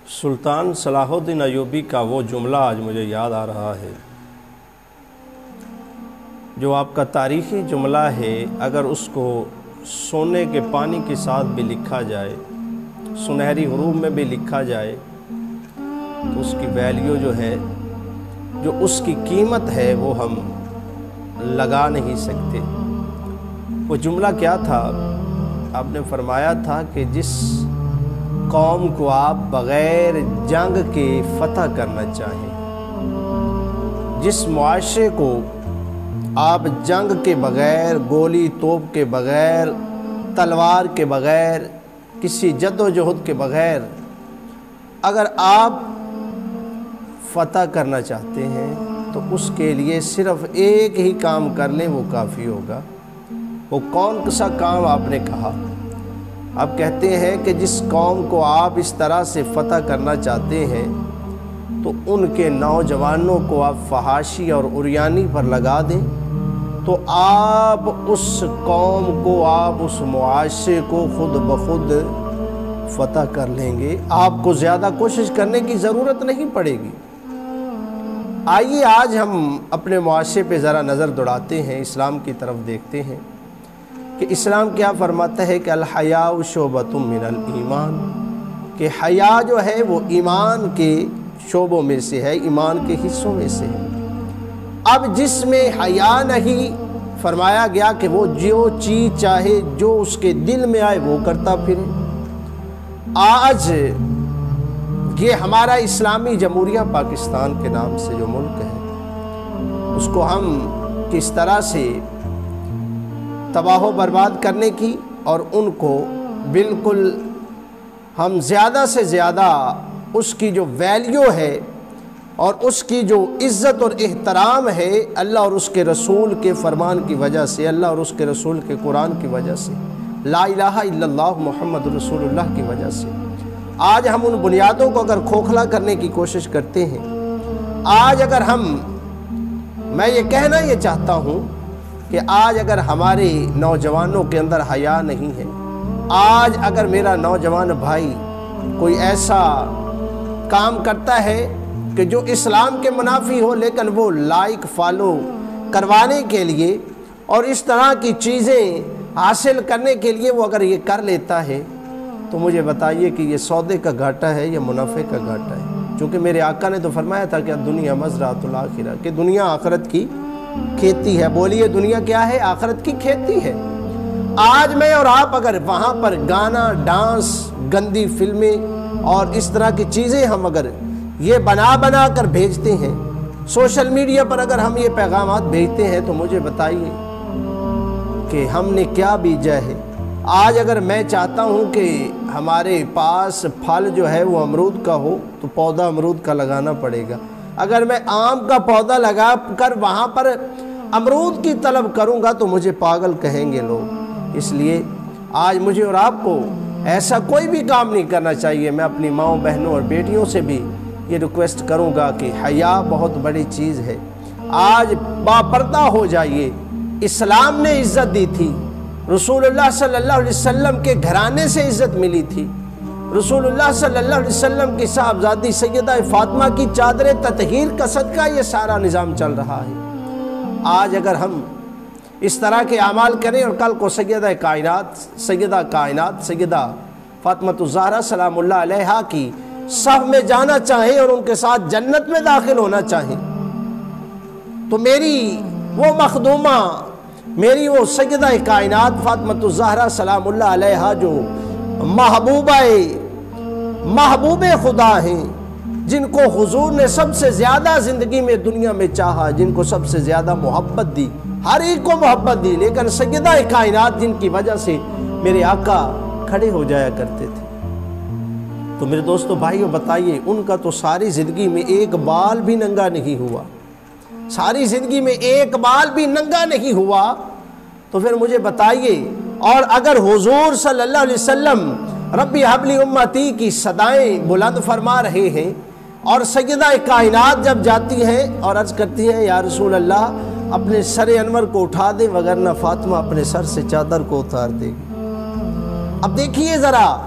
سلطان صلاح الدین ایوبی کا وہ جملہ آج مجھے یاد آ رہا ہے جو آپ کا تاریخی جملہ ہے. اگر اس کو سونے کے پانی کے ساتھ بھی لکھا جائے, سنہری حروف میں بھی لکھا جائے, تو اس کی ویلیو جو ہے, جو اس کی قیمت ہے, وہ ہم لگا نہیں سکتے. وہ جملہ کیا تھا؟ آپ نے فرمایا تھا کہ جس قوم کو آپ بغیر جنگ کے فتح کرنا چاہیں, جس معاشرے کو آپ جنگ کے بغیر, گولی توپ کے بغیر, تلوار کے بغیر, کسی جد و جہد کے بغیر اگر آپ فتح کرنا چاہتے ہیں تو اس کے لیے صرف ایک ہی کام کر لیں, وہ کافی ہوگا. وہ کون سا کام آپ نے کہا؟ آپ کہتے ہیں کہ جس قوم کو آپ اس طرح سے فتح کرنا چاہتے ہیں تو ان کے نوجوانوں کو آپ فحاشی اور عریانی پر لگا دیں, تو آپ اس قوم کو, آپ اس معاشرے کو خود بخود فتح کر لیں گے. آپ کو زیادہ کوشش کرنے کی ضرورت نہیں پڑے گی. آئیے آج ہم اپنے معاشرے پہ ذرا نظر دوڑاتے ہیں, اسلام کی طرف دیکھتے ہیں کہ اسلام کیا فرماتا ہے کہ الحیاء شعبۃ من الایمان, کہ حیا جو ہے وہ ایمان کے شعبوں میں سے ہے, ایمان کے حصوں میں سے ہے. اب جس میں حیا نہیں, فرمایا گیا کہ وہ جو چیز چاہے, جو اس کے دل میں آئے وہ کرتا پھرے. آج یہ ہمارا اسلامی جمہوریہ پاکستان کے نام سے جو ملک ہے, اس کو ہم کس طرح سے تباہ و برباد کرنے کی, اور ان کو بالکل ہم زیادہ سے زیادہ اس کی جو ویلیو ہے اور اس کی جو عزت اور احترام ہے اللہ اور اس کے رسول کے فرمان کی وجہ سے, اللہ اور اس کے رسول کے قرآن کی وجہ سے, لا الہ الا اللہ محمد رسول اللہ کی وجہ سے, آج ہم ان بنیادوں کو اگر کھوکھلا کرنے کی کوشش کرتے ہیں. آج اگر میں یہ کہنا یہ چاہتا ہوں کہ آج اگر ہمارے نوجوانوں کے اندر حیا نہیں ہے, آج اگر میرا نوجوان بھائی کوئی ایسا کام کرتا ہے کہ جو اسلام کے منافی ہو, لیکن وہ لائک فالو کروانے کے لیے اور اس طرح کی چیزیں حاصل کرنے کے لیے وہ اگر یہ کر لیتا ہے, تو مجھے بتائیے کہ یہ سودے کا گھاٹا ہے یا منافع کا گھاٹا ہے. چونکہ میرے آقا نے تو فرمایا تھا کہ دنیا مزرعۃ الآخرہ, کہ دنیا آخرت کی کھیتی ہے. بولیے دنیا کیا ہے؟ آخرت کی کھیتی ہے. آج میں اور آپ اگر وہاں پر گانا, ڈانس, گندی فلمیں اور اس طرح کی چیزیں ہم اگر یہ بنا کر بھیجتے ہیں, سوشل میڈیا پر اگر ہم یہ پیغامات بھیجتے ہیں, تو مجھے بتائیے کہ ہم نے کیا بیجا ہے. آج اگر میں چاہتا ہوں کہ ہمارے پاس پھل جو ہے وہ امرود کا ہو, تو پودا امرود کا لگانا پڑے گا. اگر میں آم کا پودا لگا کر وہاں پر امرود کی طلب کروں گا تو مجھے پاگل کہیں گے لوگ. اس لیے آج مجھے اور آپ کو ایسا کوئی بھی کام نہیں کرنا چاہیے. میں اپنی ماؤں, بہنوں اور بیٹیوں سے بھی یہ ریکویسٹ کروں گا کہ حیا بہت بڑی چیز ہے. آج باپردہ ہو جائیے. اسلام نے عزت دی تھی, رسول اللہ صلی اللہ علیہ وسلم کے گھرانے سے عزت ملی تھی, رسول اللہ صلی اللہ علیہ وسلم کی صاحبزادی سیدہ فاطمہ کی چادر تطہیر کا صدقہ یہ سارا نظام چل رہا ہے. آج اگر ہم اس طرح کے اعمال کریں اور کل کو سیدہ کائنات سیدہ فاطمہ الزہرا سلام اللہ علیہا کی صف میں جانا چاہیں اور ان کے ساتھ جنت میں داخل ہونا چاہیں, تو میری وہ مخدومہ, میری وہ سیدہ کائنات فاطمہ الزہرا سلام اللہ علیہا جو محبوب خدا ہیں, جن کو حضور نے سب سے زیادہ زندگی میں دنیا میں چاہا, جن کو سب سے زیادہ محبت دی, ہر ایک کو محبت دی, لیکن سیدہ کائنات جن کی وجہ سے میرے آقا کھڑے ہو جایا کرتے تھے. تو میرے دوستو بھائیو بتائیے, ان کا تو ساری زندگی میں ایک بال بھی ننگا نہیں ہوا, ساری زندگی میں ایک بال بھی ننگا نہیں ہوا. تو پھر مجھے بتائیے, اور اگر حضور صلی اللہ علیہ وسلم ربی حبلی امتی کی صدائیں بلند فرما رہے ہیں, اور سیدہ کائنات جب جاتی ہیں اور عرض کرتی ہیں یا رسول اللہ اپنے سر انور کو اٹھا دے, وگرنہ فاطمہ اپنے سر سے چادر کو اتار دے گی. اب دیکھیے ذرا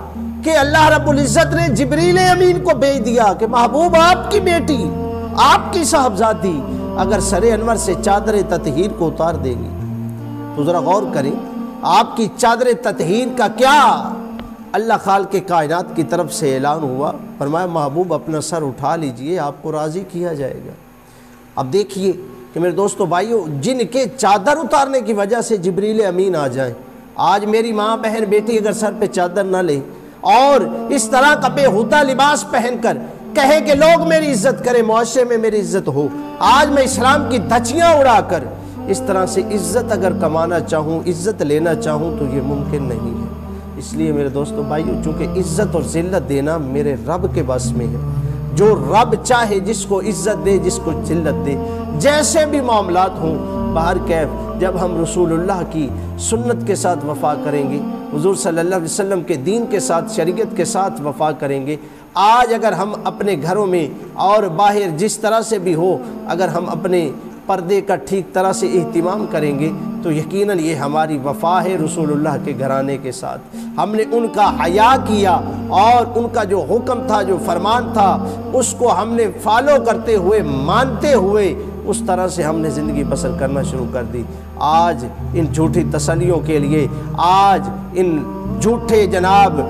کہ اللہ رب العزت نے جبریل امین کو بھیج دیا کہ محبوب آپ کی بیٹی، آپ کی صاحبزادی اگر سر انور سے چادر تطہیر کو اتار دے گی تو ذرا غور کریں، آپ کی چادر تطہیر کا کیا اللہ خالق کائنات کی طرف سے اعلان ہوا؟ فرمایا محبوب اپنا سر اٹھا لیجئے، آپ کو راضی کیا جائے گا۔ اب دیکھیے کہ میرے دوستو بھائیو، جن کے چادر اتارنے کی وجہ سے جبریل امین آ جائیں، آج میری ماں بہن بیٹی اگر سر پہ چادر نہ لے اور اس طرح کا بےہودہ لباس پہن کر کہے کہ لوگ میری عزت کریں، معاشرے میں میری عزت ہو، آج میں اسلام کی دھچیاں اڑا کر اس طرح سے عزت اگر کمانا چاہوں، عزت لینا چاہوں تو یہ ممکن نہیں ہے۔ اس لیے میرے دوستو بھائیو، چونکہ عزت اور ذلت دینا میرے رب کے بس میں ہے، جو رب چاہے جس کو عزت دے، جس کو ذلت دے، جیسے بھی معاملات ہوں، بہرکیف جب ہم رسول اللہ کی سنت کے ساتھ وفا کریں گے، حضور صلی اللہ علیہ وسلم کے دین کے ساتھ، شریعت کے ساتھ وفا کریں گے، آج اگر ہم اپنے گھروں میں اور باہر جس طرح سے بھی ہو، اگر ہم اپنے پردے کا ٹھیک طرح سے اہتمام کریں گے تو یقیناً یہ ہماری وفا ہے رسول اللہ کے گھرانے کے ساتھ۔ ہم نے ان کا حیا کیا اور ان کا جو حکم تھا، جو فرمان تھا، اس کو ہم نے فالو کرتے ہوئے، مانتے ہوئے اس طرح سے ہم نے زندگی بسر کرنا شروع کر دی۔ آج ان جھوٹی تسلیوں کے لیے، آج ان جھوٹے جناب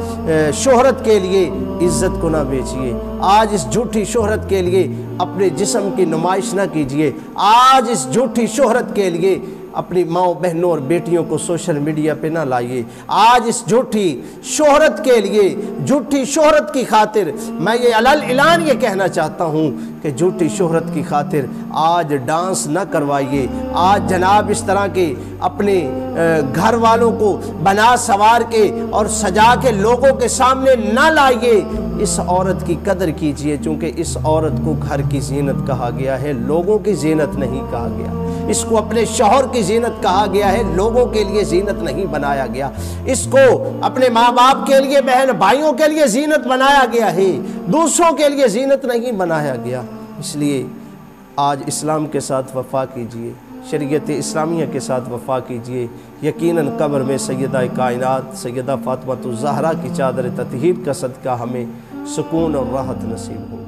شہرت کے لیے عزت کو نہ بیچیے، آج اس جھوٹی شہرت کے لیے اپنے جسم کی نمائش نہ کیجیے، آج اس جھوٹی شہرت کے لیے اپنی ماں بہنوں اور بیٹیوں کو سوشل میڈیا پہ نہ لائیے، آج اس جھوٹی شہرت کے لیے، جھوٹی شہرت کی خاطر میں یہ اعلان یہ کہنا چاہتا ہوں کہ جھوٹی شہرت کی خاطر آج ڈانس نہ کروائیے، آج جناب اس طرح کے اپنے گھر والوں کو بنا سوار کے اور سجا کے لوگوں کے سامنے نہ لائیے۔ اس عورت کی قدر کیجئے، چونکہ اس عورت کو گھر کی زینت کہا گیا ہے، لوگوں کی زینت نہیں کہا گیا۔ اس کو اپنے شوہر کی زینت کہا گیا ہے، لوگوں کے لیے زینت نہیں بنایا گیا۔ اس کو اپنے ماں باپ کے لیے، بہن بھائیوں کے لیے زینت بنایا گیا ہے، دوسروں کے لیے زینت نہیں بنایا گیا۔ اس لیے آج اسلام کے ساتھ وفا کیجئے، شریعت اسلامیہ کے ساتھ وفا کیجئے، یقیناً قبر میں سیدہ کائنات سیدہ فاطمہ الزہرا کی چادر تطہیر کا صدقہ ہمیں سکون اور راحت نصیب ہو۔